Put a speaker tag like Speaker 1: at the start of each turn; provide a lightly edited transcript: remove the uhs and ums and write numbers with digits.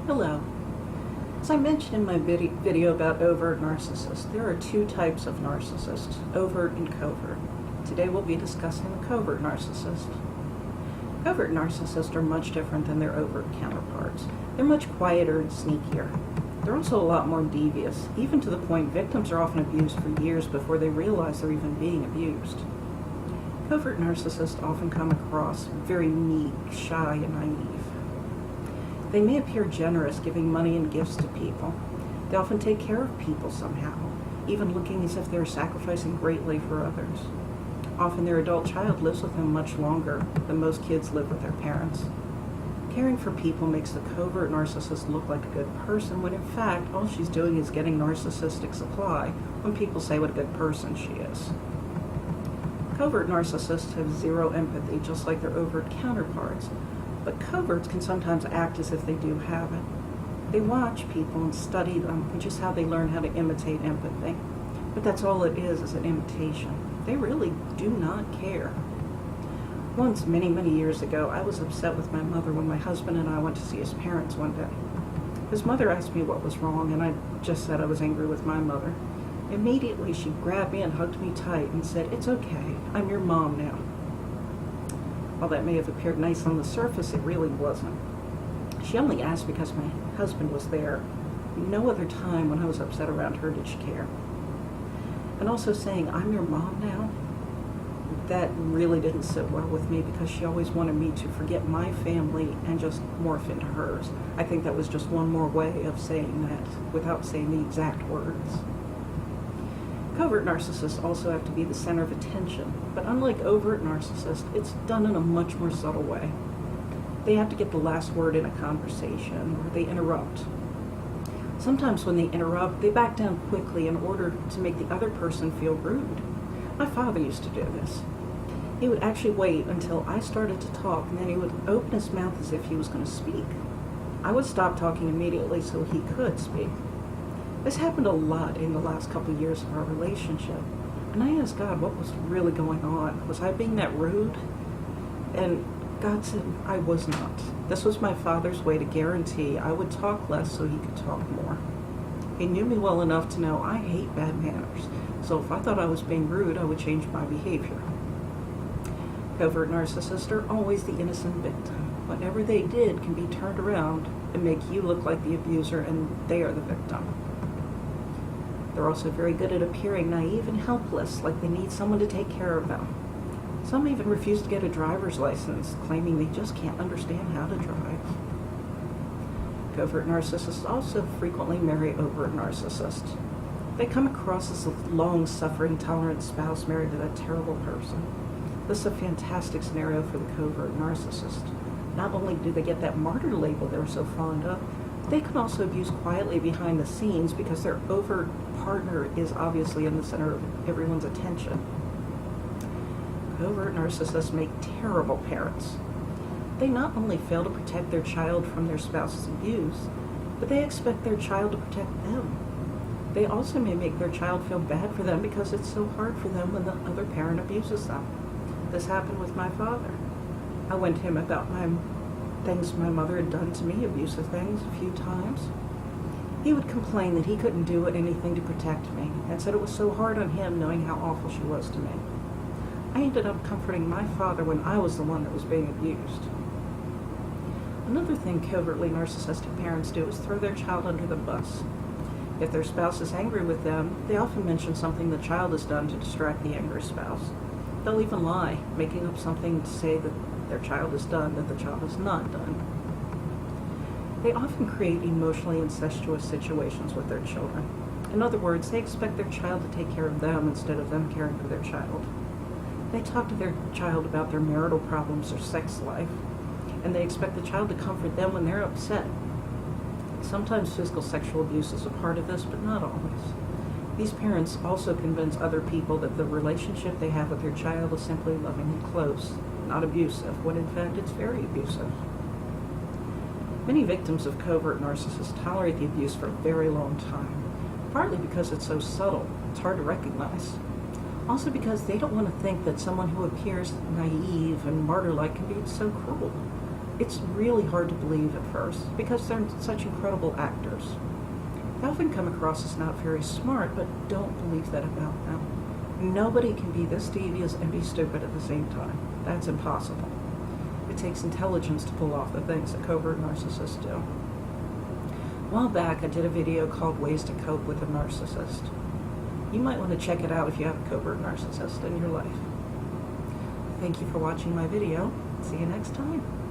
Speaker 1: Hello. As I mentioned in my video about overt narcissists, there are two types of narcissists, overt and covert. Today we'll be discussing the covert narcissist. Covert narcissists are much different than their overt counterparts. They're much quieter and sneakier. They're also a lot more devious, even to the point victims are often abused for years before they realize they're even being abused. Covert narcissists often come across very meek, shy, and naive. They may appear generous, giving money and gifts to people. They often take care of people somehow, even looking as if they're sacrificing greatly for others. Often their adult child lives with them much longer than most kids live with their parents. Caring for people makes the covert narcissist look like a good person, when in fact all she's doing is getting narcissistic supply when people say what a good person she is. Covert narcissists have zero empathy, just like their overt counterparts. But coverts can sometimes act as if they do have it. They watch people and study them, which is how they learn how to imitate empathy. But that's all it is an imitation. They really do not care. Once, many, many years ago, I was upset with my mother when my husband and I went to see his parents one day. His mother asked me what was wrong, and I just said I was angry with my mother. Immediately, she grabbed me and hugged me tight and said, "It's okay, I'm your mom now." While that may have appeared nice on the surface, it really wasn't. She only asked because my husband was there. No other time when I was upset around her did she care. And also saying, "I'm your mom now," that really didn't sit well with me because she always wanted me to forget my family and just morph into hers. I think that was just one more way of saying that without saying the exact words. Covert narcissists also have to be the center of attention, but unlike overt narcissists, it's done in a much more subtle way. They have to get the last word in a conversation, or they interrupt. Sometimes when they interrupt, they back down quickly in order to make the other person feel rude. My father used to do this. He would actually wait until I started to talk, and then he would open his mouth as if he was going to speak. I would stop talking immediately so he could speak. This happened a lot in the last couple of years of our relationship, and I asked God what was really going on. Was I being that rude? And God said I was not. This was my father's way to guarantee I would talk less so he could talk more. He knew me well enough to know I hate bad manners, so if I thought I was being rude, I would change my behavior. Covert narcissists are always the innocent victim. Whatever they did can be turned around and make you look like the abuser and they are the victim. They're also very good at appearing naive and helpless, like they need someone to take care of them. Some even refuse to get a driver's license, claiming they just can't understand how to drive. Covert narcissists also frequently marry overt narcissists. They come across as a long-suffering, tolerant spouse married to a terrible person. This is a fantastic scenario for the covert narcissist. Not only do they get that martyr label they're so fond of, they can also abuse quietly behind the scenes because their overt partner is obviously in the center of everyone's attention. Covert narcissists make terrible parents. They not only fail to protect their child from their spouse's abuse, but they expect their child to protect them. They also may make their child feel bad for them because it's so hard for them when the other parent abuses them. This happened with my father. I went to him about things my mother had done to me, abusive things, a few times. He would complain that he couldn't do anything to protect me, and said it was so hard on him knowing how awful she was to me. I ended up comforting my father when I was the one that was being abused. Another thing covertly narcissistic parents do is throw their child under the bus. If their spouse is angry with them, they often mention something the child has done to distract the angry spouse. They'll even lie, making up something to say that their child has done that the child has not done. They often create emotionally incestuous situations with their children. In other words, they expect their child to take care of them instead of them caring for their child. They talk to their child about their marital problems or sex life, and they expect the child to comfort them when they're upset. Sometimes physical sexual abuse is a part of this, but not always. These parents also convince other people that the relationship they have with their child is simply loving and close, not abusive, when in fact it's very abusive. Many victims of covert narcissists tolerate the abuse for a very long time, partly because it's so subtle, it's hard to recognize. Also because they don't want to think that someone who appears naive and martyr-like can be so cruel. it's really hard to believe at first because they're such incredible actors. They often come across as not very smart, but don't believe that about them. Nobody can be this devious and be stupid at the same time. That's impossible. It takes intelligence to pull off the things that covert narcissists do. A while back, I did a video called Ways to Cope with a Narcissist. You might want to check it out if you have a covert narcissist in your life. Thank you for watching my video. See you next time.